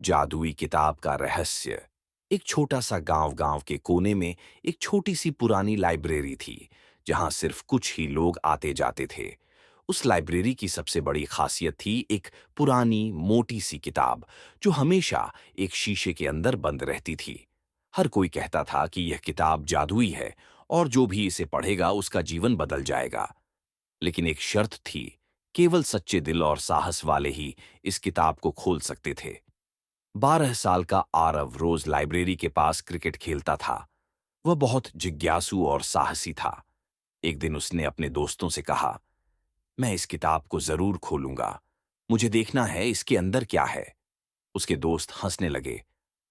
जादुई किताब का रहस्य। एक छोटा सा गांव के कोने में एक छोटी सी पुरानी लाइब्रेरी थी, जहां सिर्फ कुछ ही लोग आते जाते थे। उस लाइब्रेरी की सबसे बड़ी खासियत थी एक पुरानी मोटी सी किताब, जो हमेशा एक शीशे के अंदर बंद रहती थी। हर कोई कहता था कि यह किताब जादुई है और जो भी इसे पढ़ेगा उसका जीवन बदल जाएगा। लेकिन एक शर्त थी, केवल सच्चे दिल और साहस वाले ही इस किताब को खोल सकते थे। 12 साल का आरव रोज लाइब्रेरी के पास क्रिकेट खेलता था। वह बहुत जिज्ञासु और साहसी था। एक दिन उसने अपने दोस्तों से कहा, मैं इस किताब को जरूर खोलूंगा। मुझे देखना है इसके अंदर क्या है। उसके दोस्त हंसने लगे।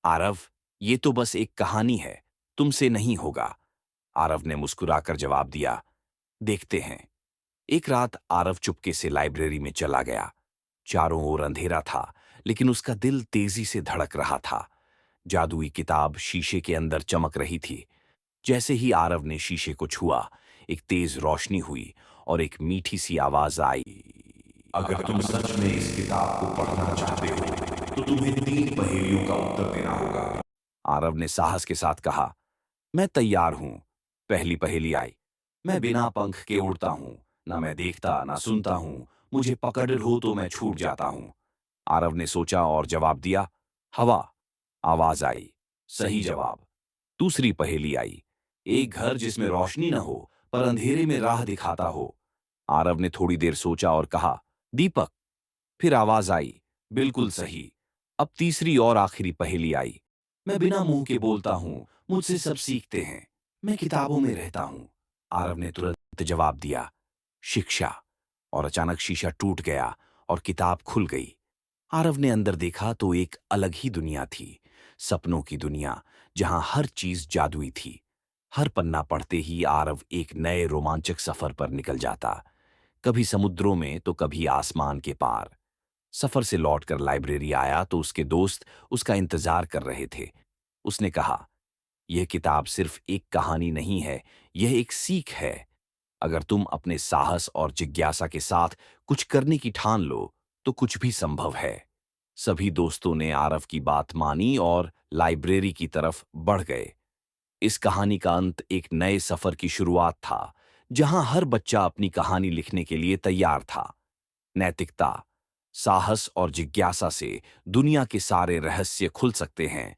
आरव, ये तो बस एक कहानी है, तुमसे नहीं होगा। आरव ने मुस्कुराकर जवाब दिया, देखते हैं। एक रात आरव चुपके से लाइब्रेरी में चला गया। चारों ओर अंधेरा था, लेकिन उसका दिल तेजी से धड़क रहा था। जादुई किताब शीशे के अंदर चमक रही थी। जैसे ही आरव ने शीशे को छुआ, एक तेज रोशनी हुई और एक मीठी सी आवाज आई, अगर तुम सच में इस किताब को पढ़ना चाहते हो तो तुम्हें 3 पहेलियों का उत्तर देना होगा। आरव ने साहस के साथ कहा, मैं तैयार हूं। पहली पहेली आई, मैं बिना पंख के उड़ता हूं, ना मैं देखता ना सुनता हूं, मुझे पकड़ लो तो मैं छूट जाता हूं। आरव ने सोचा और जवाब दिया, हवा। आवाज आई, सही जवाब। दूसरी पहेली आई, एक घर जिसमें रोशनी न हो पर अंधेरे में राह दिखाता हो। आरव ने थोड़ी देर सोचा और कहा, दीपक। फिर आवाज आई, बिल्कुल सही। अब तीसरी और आखिरी पहेली आई, मैं बिना मुंह के बोलता हूं, मुझसे सब सीखते हैं, मैं किताबों में रहता हूं। आरव ने तुरंत जवाब दिया, शिक्षा। और अचानक शीशा टूट गया और किताब खुल गई। आरव ने अंदर देखा तो एक अलग ही दुनिया थी, सपनों की दुनिया, जहां हर चीज जादुई थी। हर पन्ना पढ़ते ही आरव एक नए रोमांचक सफर पर निकल जाता, कभी समुद्रों में तो कभी आसमान के पार। सफर से लौटकर लाइब्रेरी आया तो उसके दोस्त उसका इंतजार कर रहे थे। उसने कहा, यह किताब सिर्फ एक कहानी नहीं है, यह एक सीख है। अगर तुम अपने साहस और जिज्ञासा के साथ कुछ करने की ठान लो, तो कुछ भी संभव है। सभी दोस्तों ने आरव की बात मानी और लाइब्रेरी की तरफ बढ़ गए। इस कहानी का अंत एक नए सफर की शुरुआत था, जहां हर बच्चा अपनी कहानी लिखने के लिए तैयार था। नैतिकता, साहस और जिज्ञासा से दुनिया के सारे रहस्य खुल सकते हैं,